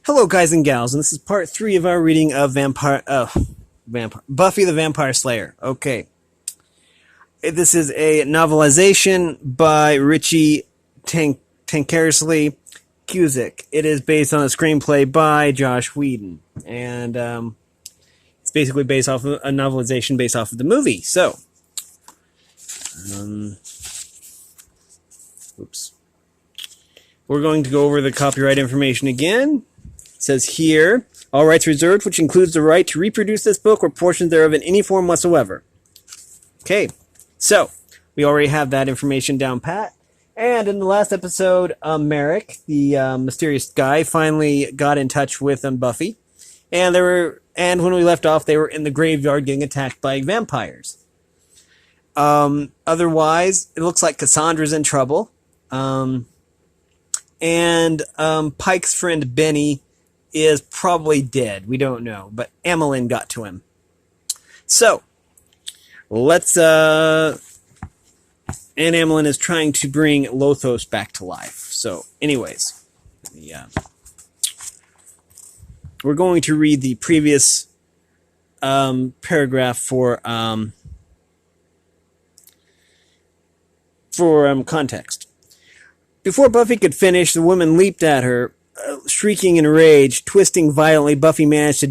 Hello, guys and gals, and this is part 3 of our reading of Buffy the Vampire Slayer. Okay. This is a novelization by Richie Tankersley Cusick. It is based on a screenplay by Joss Whedon, and it's basically based off of a novelization based off of the movie. So, we're going to go over the copyright information again. It says here, all rights reserved, which includes the right to reproduce this book or portions thereof in any form whatsoever. Okay, so we already have that information down pat. And in the last episode, Merrick, the mysterious guy, finally got in touch with Buffy. And when we left off, they were in the graveyard getting attacked by vampires. Otherwise, it looks like Cassandra's in trouble. And Pike's friend Benny is probably dead. We don't know, but Emmeline got to him. So, let's and Emmeline is trying to bring Lothos back to life. So, anyways, we're going to read the previous paragraph for context. Before Buffy could finish, the woman leaped at her, shrieking in rage. Twisting violently, Buffy managed to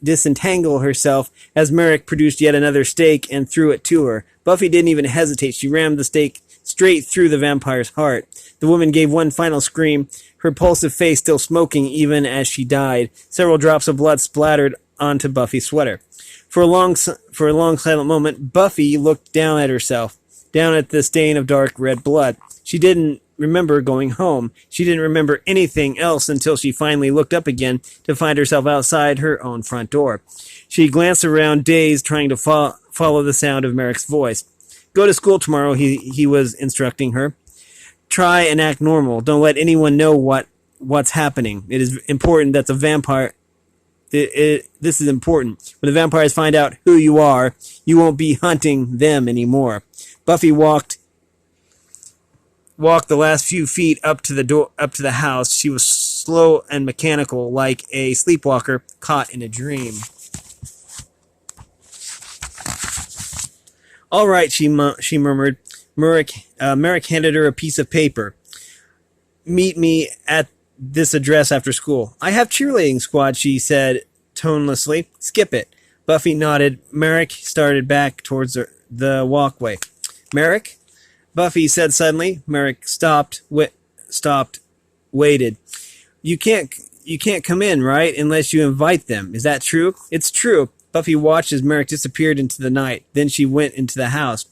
disentangle herself as Merrick produced yet another stake and threw it to her. Buffy didn't even hesitate. She rammed the stake straight through the vampire's heart. The woman gave one final scream, her repulsive face still smoking even as she died. Several drops of blood splattered onto Buffy's sweater. For a long silent moment, Buffy looked down at herself, down at the stain of dark red blood. She didn't remember going home. She didn't remember anything else until she finally looked up again to find herself outside her own front door. She glanced around, dazed, trying to follow the sound of Merrick's voice. Go to school tomorrow, he was instructing her. Try and act normal. Don't let anyone know what's happening. It is important that the vampire... This is important. When the vampires find out who you are, you won't be hunting them anymore. Buffy walked the last few feet up to the house. She was slow and mechanical, like a sleepwalker caught in a dream. All right, she murmured. Merrick handed her a piece of paper. Meet me at this address after school. I have cheerleading squad, she said tonelessly. Skip it. Buffy nodded. Merrick started back towards the walkway. Merrick? Buffy said suddenly. Merrick stopped, waited. You can't come in, right? Unless you invite them. Is that true? It's true. Buffy watched as Merrick disappeared into the night. Then she went into the house.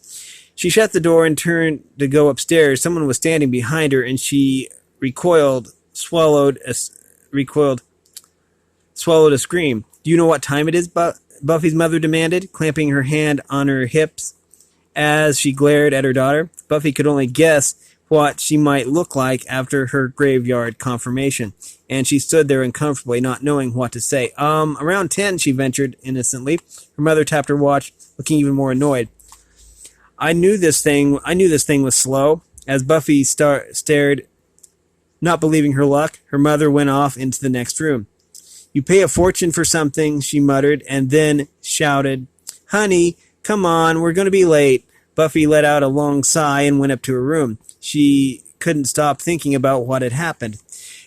She shut the door and turned to go upstairs. Someone was standing behind her, and she swallowed a scream. Do you know what time it is? Buffy's mother demanded, clamping her hand on her hips as she glared at her daughter. Buffy could only guess what she might look like after her graveyard confirmation, and she stood there uncomfortably, not knowing what to say. Around 10, she ventured innocently. Her mother tapped her watch, looking even more annoyed. I knew this thing was slow. As Buffy stared, not believing her luck, her mother went off into the next room. You pay a fortune for something, she muttered, and then shouted, Honey, come on, we're going to be late. Buffy let out a long sigh and went up to her room. She couldn't stop thinking about what had happened.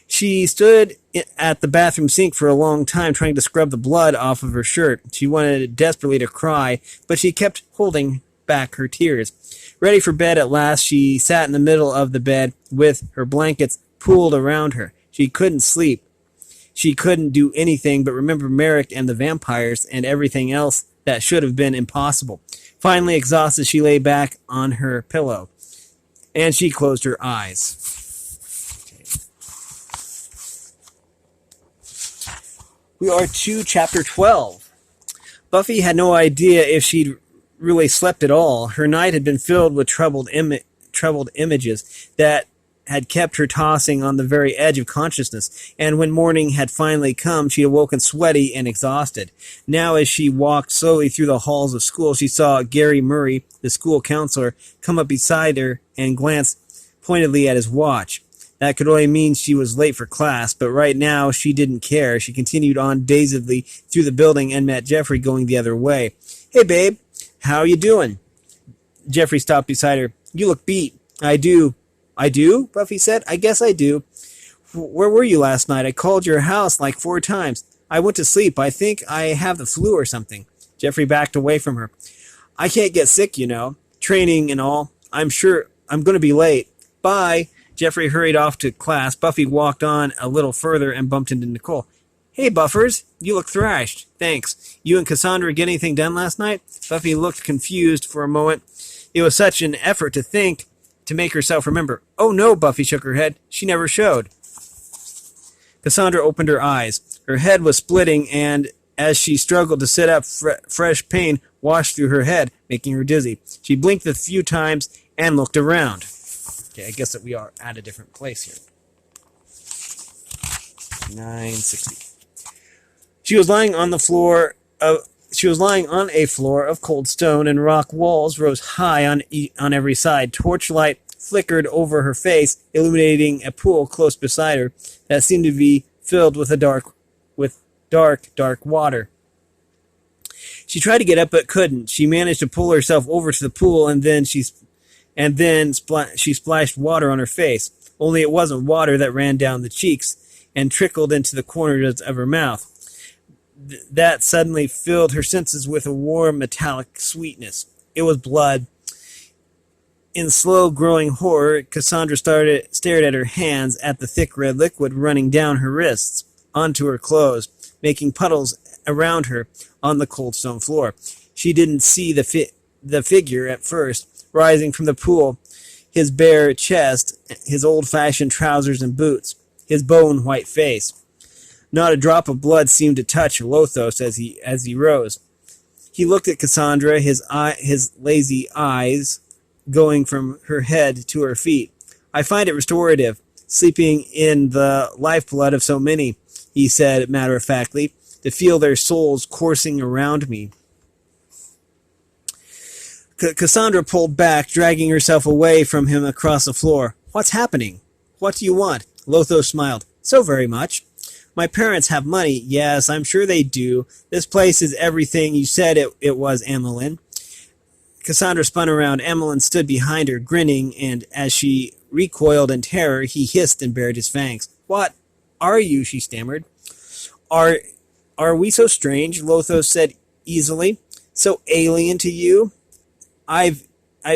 She stood at the bathroom sink for a long time, trying to scrub the blood off of her shirt. She wanted desperately to cry, but she kept holding back her tears. Ready for bed at last, she sat in the middle of the bed with her blankets pooled around her. She couldn't sleep. She couldn't do anything but remember Merrick and the vampires and everything else that should have been impossible. Finally, exhausted, she lay back on her pillow, and she closed her eyes. We are to Chapter 12. Buffy had no idea if she'd really slept at all. Her night had been filled with troubled images that had kept her tossing on the very edge of consciousness, and when morning had finally come, she awoken sweaty and exhausted. Now, as she walked slowly through the halls of school, she saw Gary Murray, the school counselor, come up beside her and glance pointedly at his watch. That could only mean she was late for class, but right now she didn't care. She continued on dazedly through the building and met Jeffrey going the other way. "Hey, babe. How you doing?" Jeffrey stopped beside her. "You look beat." "I do." "I do?" Buffy said. "I guess I do. Where were you last night? I called your house like 4 times. I went to sleep. I think I have the flu or something." Jeffrey backed away from her. "I can't get sick, you know. Training and all. I'm sure I'm going to be late. Bye." Jeffrey hurried off to class. Buffy walked on a little further and bumped into Nicole. "Hey, Buffers. You look thrashed." "Thanks. You and Cassandra get anything done last night?" Buffy looked confused for a moment. It was such an effort to make herself remember. "Oh, no," Buffy shook her head. "She never showed." Cassandra opened her eyes. Her head was splitting, and as she struggled to sit up, fresh pain washed through her head, making her dizzy. She blinked a few times and looked around. Okay, I guess that we are at a different place here. 960. She was lying on a floor of cold stone, and rock walls rose high on every side. Torchlight flickered over her face, illuminating a pool close beside her that seemed to be filled with dark water. She tried to get up but couldn't. She managed to pull herself over to the pool, and then she splashed water on her face. Only it wasn't water that ran down the cheeks and trickled into the corners of her mouth. That suddenly filled her senses with a warm, metallic sweetness. It was blood. In slow-growing horror, Cassandra stared at her hands, at the thick red liquid running down her wrists, onto her clothes, making puddles around her on the cold stone floor. She didn't see the figure at first, rising from the pool, his bare chest, his old-fashioned trousers and boots, his bone-white face. Not a drop of blood seemed to touch Lothos as he rose. He looked at Cassandra, his lazy eyes going from her head to her feet. "I find it restorative, sleeping in the lifeblood of so many," he said matter-of-factly, "to feel their souls coursing around me." Cassandra pulled back, dragging herself away from him across the floor. "What's happening? What do you want?" Lothos smiled. "So very much. My parents have money." "Yes, I'm sure they do. This place is everything you said it was, Emmeline." Cassandra spun around. Emmeline stood behind her, grinning, and as she recoiled in terror, he hissed and bared his fangs. "What are you?" she stammered. Are we so strange?" Lothos said easily. "So alien to you? I've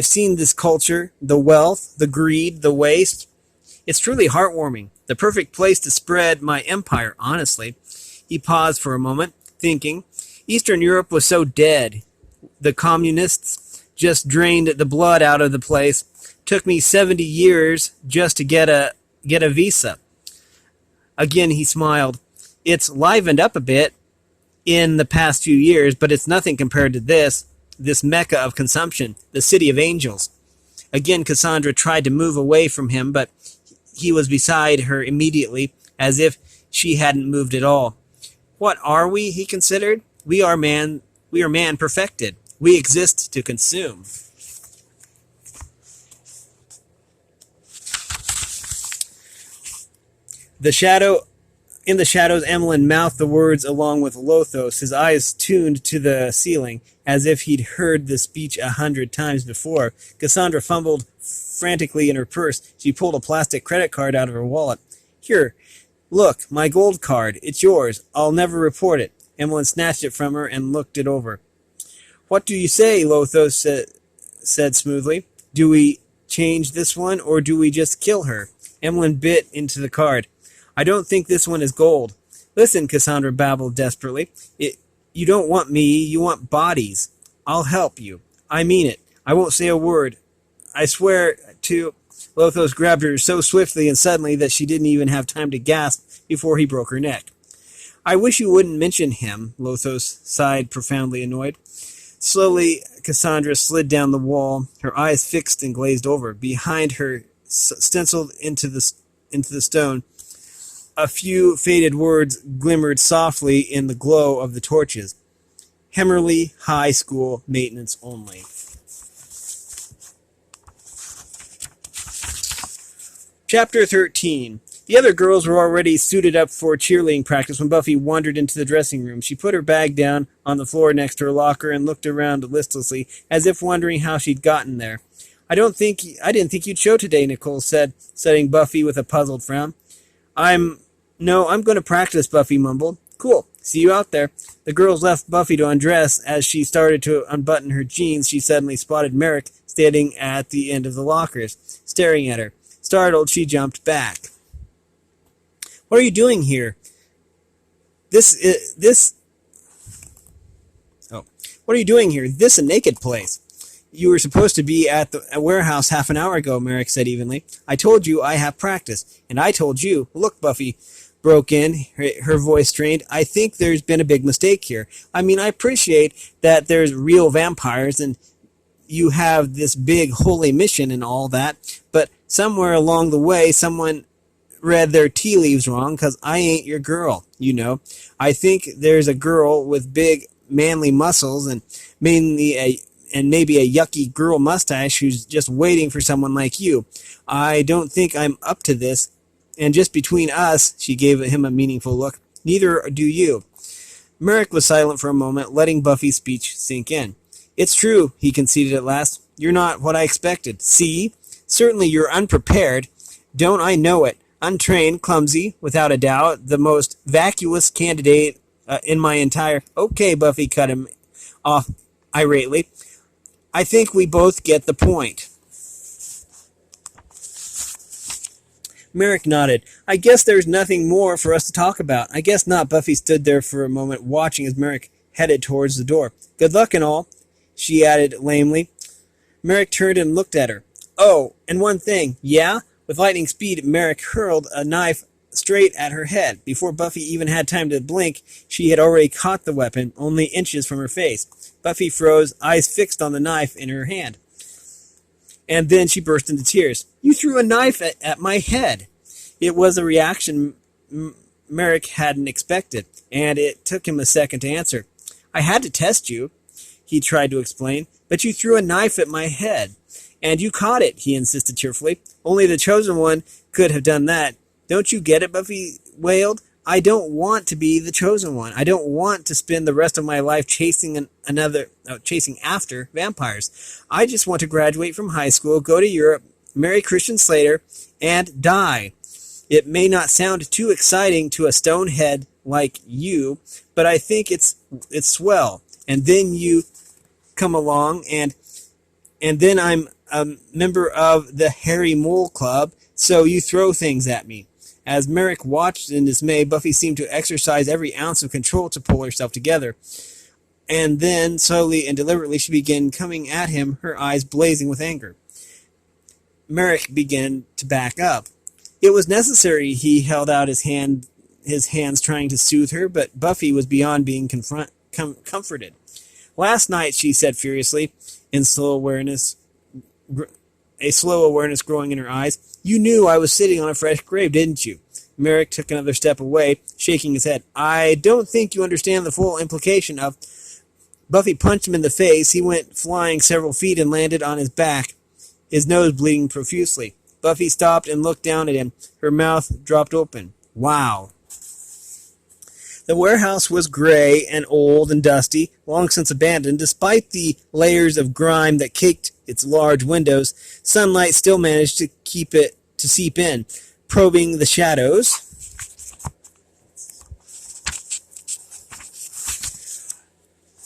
seen this culture, the wealth, the greed, the waste. It's truly heartwarming. The perfect place to spread my empire, honestly." He paused for a moment, thinking. Eastern Europe was so dead. The communists just drained the blood out of the place. Took me 70 years just to get a visa. Again he smiled. "It's livened up a bit in the past few years, but it's nothing compared to this mecca of consumption, the city of angels." Again Cassandra tried to move away from him, but he was beside her immediately, as if she hadn't moved at all. "What are we?" he considered. We are man perfected. We exist to consume." In the shadows, Emmeline mouthed the words along with Lothos, his eyes tuned to the ceiling, as if he'd heard the speech 100 times before. Cassandra fumbled frantically in her purse. She pulled a plastic credit card out of her wallet. "Here, look, my gold card. It's yours. I'll never report it." Emmeline snatched it from her and looked it over. "What do you say?" Lothos said smoothly. "Do we change this one, or do we just kill her?" Emmeline bit into the card. "I don't think this one is gold." "Listen," Cassandra babbled desperately. You don't want me, you want bodies. I'll help you. I mean it. I won't say a word. I swear to..." Lothos grabbed her so swiftly and suddenly that she didn't even have time to gasp before he broke her neck. "I wish you wouldn't mention him," Lothos sighed, profoundly annoyed. Slowly, Cassandra slid down the wall, her eyes fixed and glazed over. Behind her, stenciled into the stone, a few faded words glimmered softly in the glow of the torches. "Hemmerly High School, maintenance only." Chapter 13. The other girls were already suited up for cheerleading practice when Buffy wandered into the dressing room. She put her bag down on the floor next to her locker and looked around listlessly, as if wondering how she'd gotten there. I didn't think you'd show today, Nicole said, studying Buffy with a puzzled frown. I'm going to practice, Buffy mumbled. Cool. See you out there. The girls left Buffy to undress. As she started to unbutton her jeans, she suddenly spotted Merrick standing at the end of the lockers, staring at her. Startled, she jumped back. What are you doing here? What are you doing here? This a naked place. You were supposed to be at the warehouse half an hour ago, Merrick said evenly. I told you I have practice. And I told you. Look, Buffy broke in, her voice strained. I think there's been a big mistake here. I mean, I appreciate that there's real vampires and you have this big holy mission and all that, but somewhere along the way, someone read their tea leaves wrong, because I ain't your girl, you know. I think there's a girl with big, manly muscles and maybe a yucky girl mustache who's just waiting for someone like you. I don't think I'm up to this, and just between us, she gave him a meaningful look, neither do you. Merrick was silent for a moment, letting Buffy's speech sink in. It's true, he conceded at last. You're not what I expected. See? Certainly you're unprepared. Don't I know it? Untrained, clumsy, without a doubt, the most vacuous candidate in my entire... Okay, Buffy cut him off irately. I think we both get the point. Merrick nodded. I guess there's nothing more for us to talk about. I guess not. Buffy stood there for a moment, watching as Merrick headed towards the door. Good luck and all, she added lamely. Merrick turned and looked at her. Oh, and one thing. Yeah? With lightning speed, Merrick hurled a knife straight at her head. Before Buffy even had time to blink, she had already caught the weapon, only inches from her face. Buffy froze, eyes fixed on the knife in her hand. And then she burst into tears. You threw a knife at my head. It was a reaction Merrick hadn't expected, and it took him a second to answer. I had to test you, he tried to explain, but you threw a knife at my head. And you caught it, he insisted cheerfully. Only the chosen one could have done that. Don't you get it, Buffy wailed. I don't want to be the chosen one. I don't want to spend the rest of my life chasing after vampires. I just want to graduate from high school, go to Europe, marry Christian Slater, and die. It may not sound too exciting to a stonehead like you, but I think it's swell. And then you come along, and then I'm a member of the Hairy Mole Club, so you throw things at me. As Merrick watched in dismay, Buffy seemed to exercise every ounce of control to pull herself together. And then, slowly and deliberately, she began coming at him, her eyes blazing with anger. Merrick began to back up. It was necessary. He held out his hands trying to soothe her, but Buffy was beyond being comforted. Last night, she said furiously, in a slow awareness growing in her eyes, you knew I was sitting on a fresh grave, didn't you? Merrick took another step away, shaking his head. I don't think you understand the full implication of... Buffy punched him in the face. He went flying several feet and landed on his back, his nose bleeding profusely. Buffy stopped and looked down at him. Her mouth dropped open. Wow. The warehouse was gray and old and dusty, long since abandoned. Despite the layers of grime that caked its large windows, sunlight still managed to seep in, probing the shadows.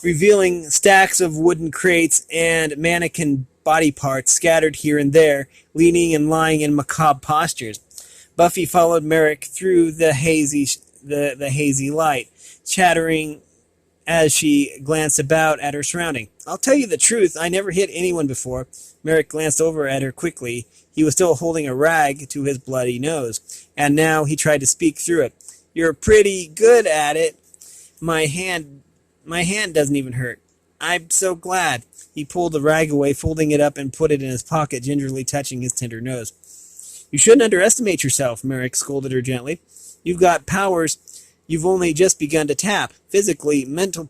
Revealing stacks of wooden crates and mannequin body parts scattered here and there, leaning and lying in macabre postures. Buffy followed Merrick through the hazy light, chattering as she glanced about at her surrounding. I'll tell you the truth, I never hit anyone before. Merrick glanced over at her quickly. He was still holding a rag to his bloody nose, and now he tried to speak through it. You're pretty good at it. My hand doesn't even hurt. I'm so glad. He pulled the rag away, folding it up and put it in his pocket, gingerly touching his tender nose. You shouldn't underestimate yourself, Merrick scolded her gently. You've got powers you've only just begun to tap. Mental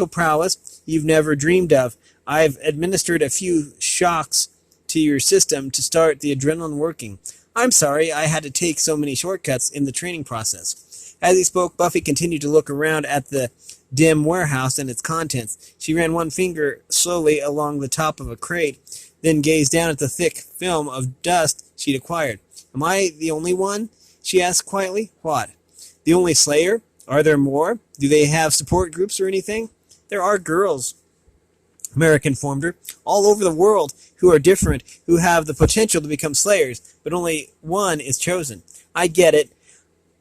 prowess you've never dreamed of. I've administered a few shocks to your system to start the adrenaline working. I'm sorry I had to take so many shortcuts in the training process. As he spoke, Buffy continued to look around at the dim warehouse and its contents. She ran one finger slowly along the top of a crate, then gazed down at the thick film of dust she'd acquired. Am I the only one? She asked quietly. What? The only Slayer? Are there more? Do they have support groups or anything? There are girls, Merrick informed her, all over the world who are different, who have the potential to become Slayers, but only one is chosen. I get it.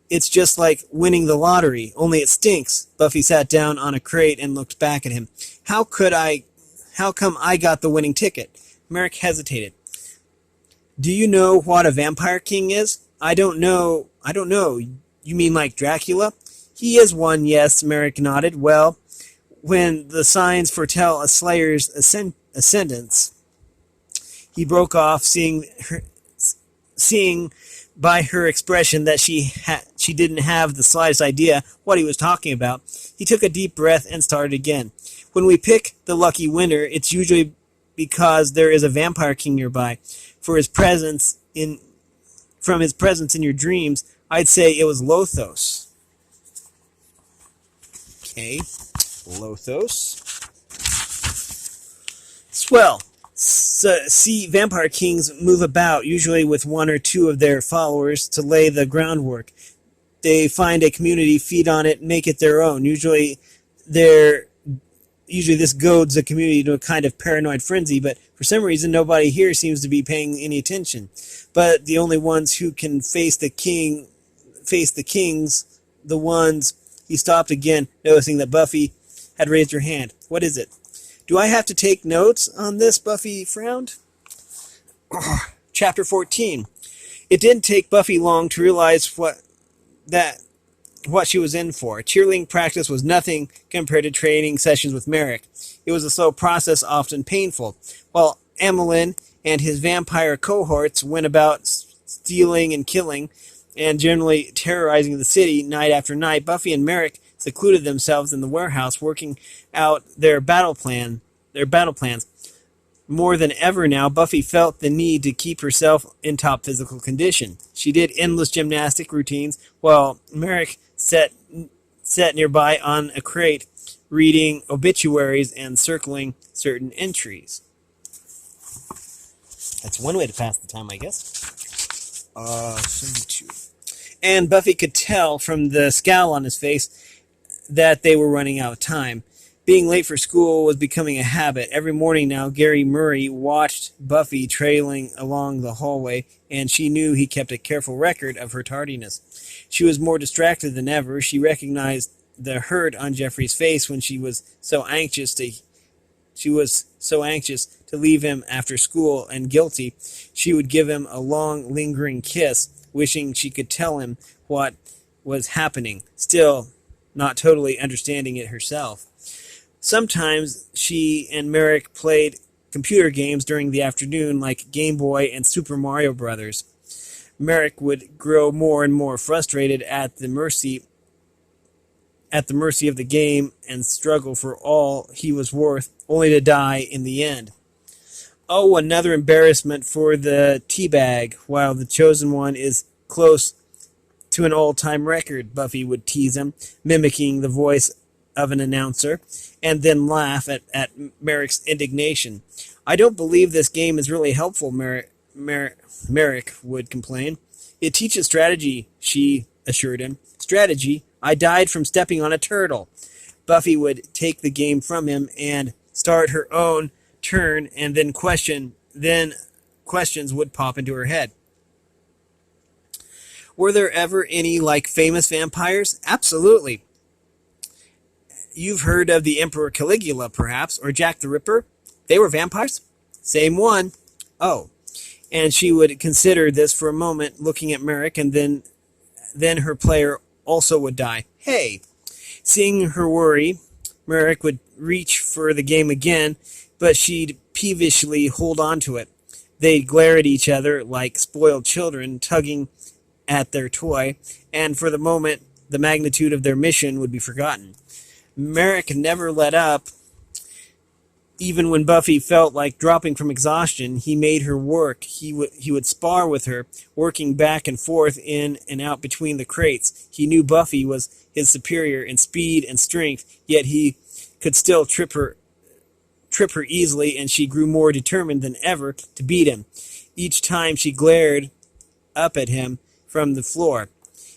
It's just like winning the lottery, only it stinks. Buffy sat down on a crate and looked back at him. How come I got the winning ticket? Merrick hesitated. Do you know what a vampire king is? I don't know. You mean like Dracula? He is one, yes, Merrick nodded. Well, when the signs foretell a Slayer's ascendance. He broke off, seeing by her expression that she didn't have the slightest idea what he was talking about. He took a deep breath and started again. When we pick the lucky winner, it's usually because there is a vampire king nearby. From his presence in your dreams, I'd say it was Lothos. Okay, Lothos. Swell. See vampire kings move about, usually with one or two of their followers, to lay the groundwork. They find a community, feed on it, make it their own. Usually this goads the community to a kind of paranoid frenzy, but for some reason nobody here seems to be paying any attention. But the only ones who can face the kings, the ones... He stopped again, noticing that Buffy had raised her hand. What is it? Do I have to take notes on this? Buffy frowned. Chapter 14. It didn't take Buffy long to realize what she was in for. Cheerleading practice was nothing compared to training sessions with Merrick. It was a slow process, often painful. While Amelin and his vampire cohorts went about stealing and killing, and generally terrorizing the city night after night, Buffy and Merrick secluded themselves in the warehouse, working out their battle plans. More than ever now, Buffy felt the need to keep herself in top physical condition. She did endless gymnastic routines, while Merrick sat nearby on a crate, reading obituaries and circling certain entries. That's one way to pass the time, I guess. 72. And Buffy could tell from the scowl on his face that they were running out of time. Being late for school was becoming a habit. Every morning now, Gary Murray watched Buffy trailing along the hallway, and she knew he kept a careful record of her tardiness. She was more distracted than ever. She recognized the hurt on Jeffrey's face when she was so anxious to leave him after school, and guilty, she would give him a long, lingering kiss, wishing she could tell him what was happening, still not totally understanding it herself. Sometimes she and Merrick played computer games during the afternoon, like Game Boy and Super Mario Brothers. Merrick would grow more and more frustrated at the mercy of the game and struggle for all he was worth, only to die in the end. Oh, another embarrassment for the teabag, while the chosen one is close to an all-time record, Buffy would tease him, mimicking the voice of an announcer, and then laugh at Merrick's indignation. I don't believe this game is really helpful, Merrick would complain. It teaches strategy, she assured him. Strategy? I died from stepping on a turtle. Buffy would take the game from him and start her own turn, and then questions would pop into her head. Were there ever any, famous vampires? Absolutely. You've heard of the Emperor Caligula, perhaps, or Jack the Ripper? They were vampires? Same one. Oh. And she would consider this for a moment, looking at Merrick, and then her player also would die. Hey! Seeing her worry, Merrick would reach for the game again, but she'd peevishly hold on to it. They'd glare at each other like spoiled children tugging at their toy, and for the moment, the magnitude of their mission would be forgotten. Merrick never let up Even when Buffy felt like dropping from exhaustion, he made her work. He would spar with her, working back and forth in and out between the crates. He knew Buffy was his superior in speed and strength, yet he could still trip her easily, and she grew more determined than ever to beat him. Each time she glared up at him from the floor.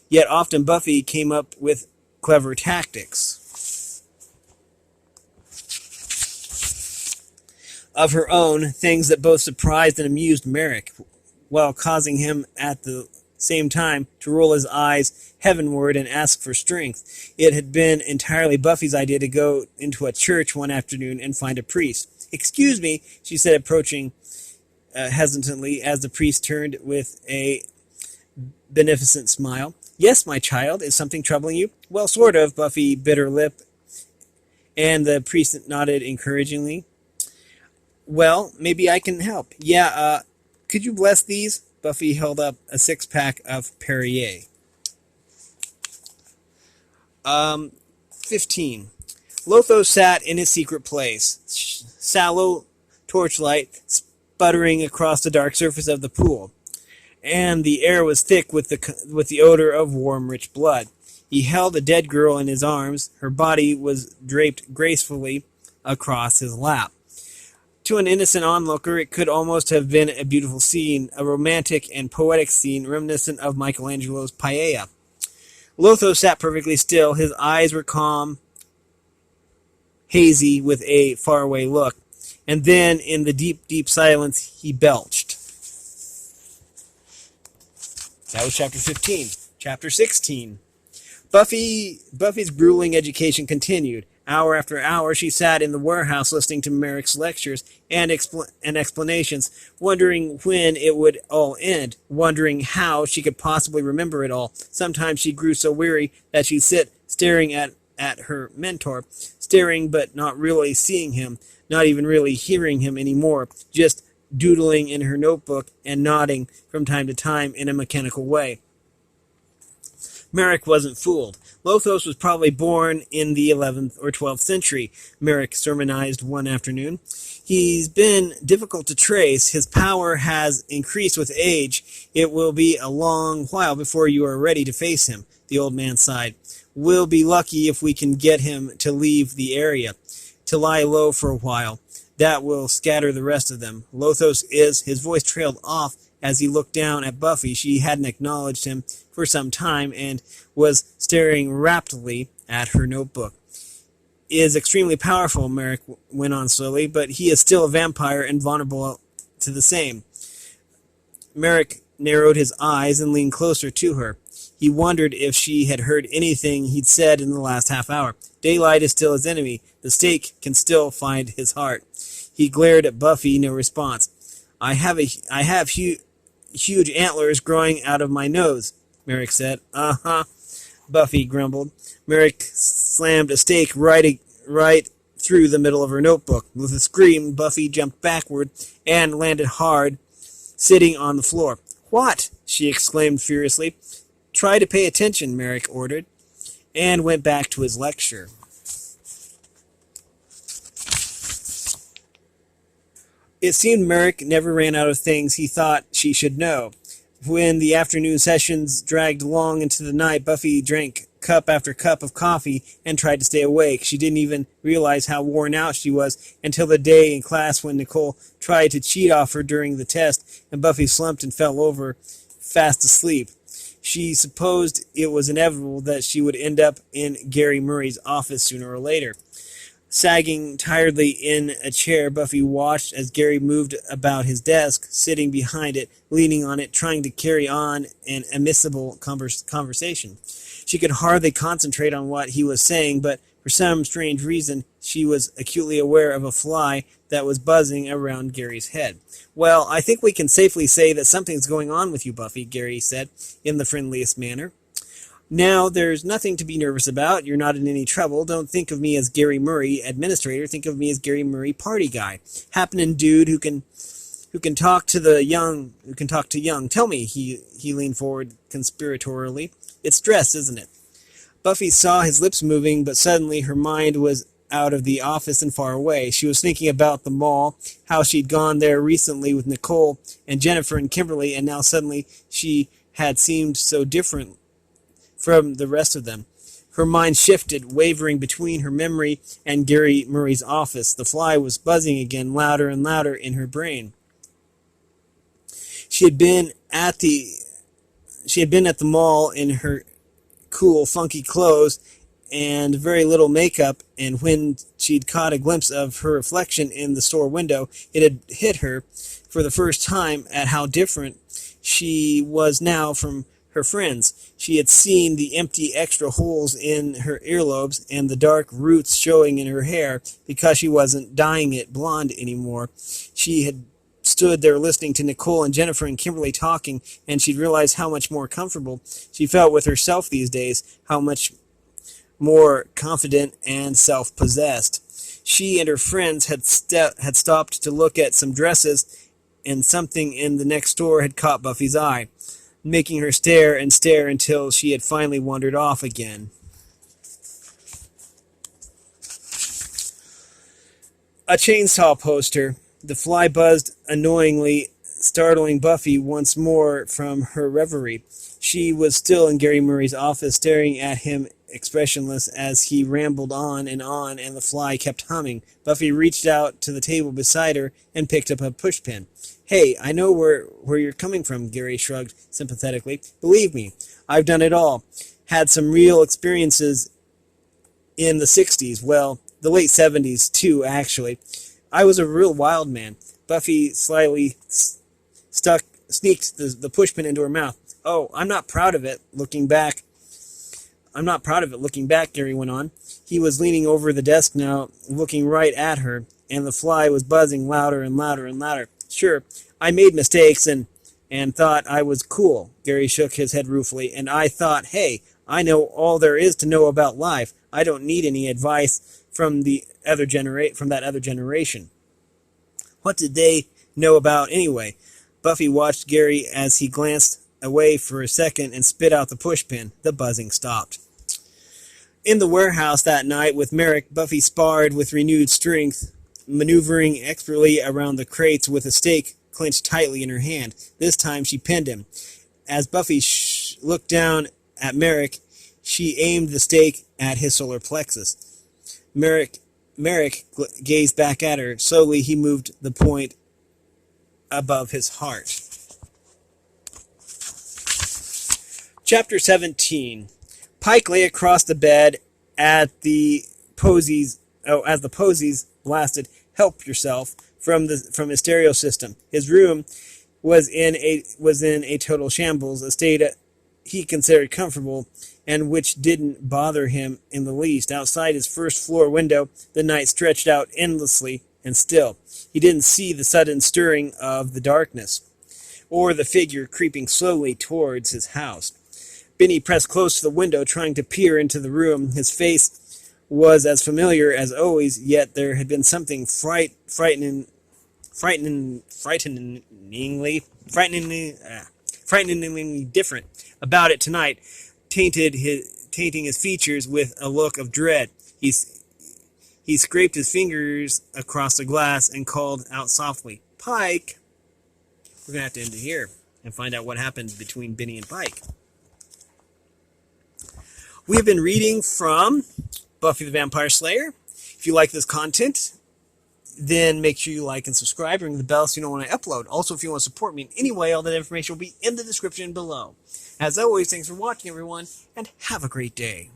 Yet often Buffy came up with clever tactics of her own, things that both surprised and amused Merrick, while causing him at the same time to roll his eyes heavenward and ask for strength. It had been entirely Buffy's idea to go into a church one afternoon and find a priest. "Excuse me," she said, approaching hesitantly as the priest turned with a beneficent smile. "Yes, my child, is something troubling you?" "Well, sort of," Buffy bit her lip, and the priest nodded encouragingly. "Well, maybe I can help." "Yeah, could you bless these?" Buffy held up a 6-pack of Perrier. 15. Lotho sat in his secret place, sallow torchlight sputtering across the dark surface of the pool, and the air was thick with the odor of warm, rich blood. He held a dead girl in his arms. Her body was draped gracefully across his lap. To an innocent onlooker, it could almost have been a beautiful scene, a romantic and poetic scene reminiscent of Michelangelo's Paella. Lotho sat perfectly still. His eyes were calm, hazy, with a faraway look. And then, in the deep, deep silence, he belched. That was Chapter 15. Chapter 16. Buffy's grueling education continued. Hour after hour, she sat in the warehouse listening to Merrick's lectures and explanations, wondering when it would all end, wondering how she could possibly remember it all. Sometimes she grew so weary that she'd sit staring at her mentor, staring but not really seeing him, not even really hearing him anymore, just doodling in her notebook and nodding from time to time in a mechanical way. Merrick wasn't fooled. Lothos was probably born in the 11th or 12th century, Merrick sermonized one afternoon. He's been difficult to trace. His power has increased with age. It will be a long while before you are ready to face him, the old man sighed. We'll be lucky if we can get him to leave the area, to lie low for a while. That will scatter the rest of them. Lothos is, his voice trailed off as he looked down at Buffy. She hadn't acknowledged him for some time and was staring raptly at her notebook. Is extremely powerful, Merrick went on slowly, but he is still a vampire and vulnerable to the same. Merrick narrowed his eyes and leaned closer to her. He wondered if she had heard anything he'd said in the last half hour. Daylight is still his enemy. The stake can still find his heart. He glared at Buffy, no response. I have huge antlers growing out of my nose, Merrick said. Uh-huh, Buffy grumbled. Merrick slammed a stake right through the middle of her notebook. With a scream, Buffy jumped backward and landed hard, sitting on the floor. What? She exclaimed furiously. Try to pay attention, Merrick ordered, and went back to his lecture. It seemed Merrick never ran out of things he thought she should know. When the afternoon sessions dragged long into the night, Buffy drank cup after cup of coffee and tried to stay awake. She didn't even realize how worn out she was until the day in class when Nicole tried to cheat off her during the test, and Buffy slumped and fell over, fast asleep. She supposed it was inevitable that she would end up in Gary Murray's office sooner or later. Sagging tiredly in a chair, Buffy watched as Gary moved about his desk, sitting behind it, leaning on it, trying to carry on an admissible conversation. She could hardly concentrate on what he was saying, but for some strange reason, she was acutely aware of a fly that was buzzing around Gary's head. Well, I think we can safely say that something's going on with you, Buffy, Gary said, in the friendliest manner. Now, there's nothing to be nervous about. You're not in any trouble. Don't think of me as Gary Murray, administrator. Think of me as Gary Murray, party guy. Happening dude who can talk to young. Tell me, he leaned forward conspiratorially. It's stress, isn't it? Buffy saw his lips moving, but suddenly her mind was out of the office and far away. She was thinking about the mall, how she'd gone there recently with Nicole and Jennifer and Kimberly, and now suddenly she had seemed so different from the rest of them. Her mind shifted, wavering between her memory and Gary Murray's office. The fly was buzzing again, louder and louder in her brain. She had been at the mall in her cool, funky clothes and very little makeup, and when she'd caught a glimpse of her reflection in the store window, it had hit her for the first time at how different she was now from her friends. She had seen the empty extra holes in her earlobes and the dark roots showing in her hair because she wasn't dyeing it blonde anymore. She had stood there listening to Nicole and Jennifer and Kimberly talking, and she'd realized how much more comfortable she felt with herself these days, how much more confident and self-possessed. She and her friends had stopped to look at some dresses, and something in the next store had caught Buffy's eye, making her stare and stare until she had finally wandered off again. A chainsaw poster. The fly buzzed annoyingly, startling Buffy once more from her reverie. She was still in Gary Murray's office, staring at him expressionless as he rambled on, and the fly kept humming. Buffy reached out to the table beside her and picked up a pushpin. "Hey, I know where you're coming from," Gary shrugged sympathetically. "Believe me, I've done it all. Had some real experiences in the 60s. Well, the late 70s, too, actually. I was a real wild man." Buffy slyly sneaked the pushpin into her mouth. "Oh, I'm not proud of it, looking back, Gary went on. He was leaning over the desk now, looking right at her, and the fly was buzzing louder and louder and louder. "Sure, I made mistakes and thought I was cool." Gary shook his head ruefully. "And I thought, hey, I know all there is to know about life. I don't need any advice from that other generation." What did they know about anyway? Buffy watched Gary as he glanced away for a second and spit out the pushpin. The buzzing stopped. In the warehouse that night with Merrick, Buffy sparred with renewed strength, maneuvering expertly around the crates with a stake clenched tightly in her hand. This time she pinned him. As Buffy looked down at Merrick, she aimed the stake at his solar plexus. Merrick gazed back at her. Slowly he moved the point above his heart. Chapter 17. Pike lay across the bed as the posies blasted "Help Yourself" from his stereo system. His room was in a total shambles, a state he considered comfortable and which didn't bother him in the least. Outside his first floor window, the night stretched out endlessly and still. He didn't see the sudden stirring of the darkness, or the figure creeping slowly towards his house. Benny pressed close to the window, trying to peer into the room. His face was as familiar as always, yet there had been something frighteningly different about it tonight, tainting his features with a look of dread. He scraped his fingers across the glass and called out softly, "Pike!" We're going to have to end it here and find out what happened between Benny and Pike. We have been reading from Buffy the Vampire Slayer. If you like this content, then make sure you like and subscribe, ring the bell so you know when I upload. Also, if you want to support me in any way, all that information will be in the description below. As always, thanks for watching, everyone, and have a great day.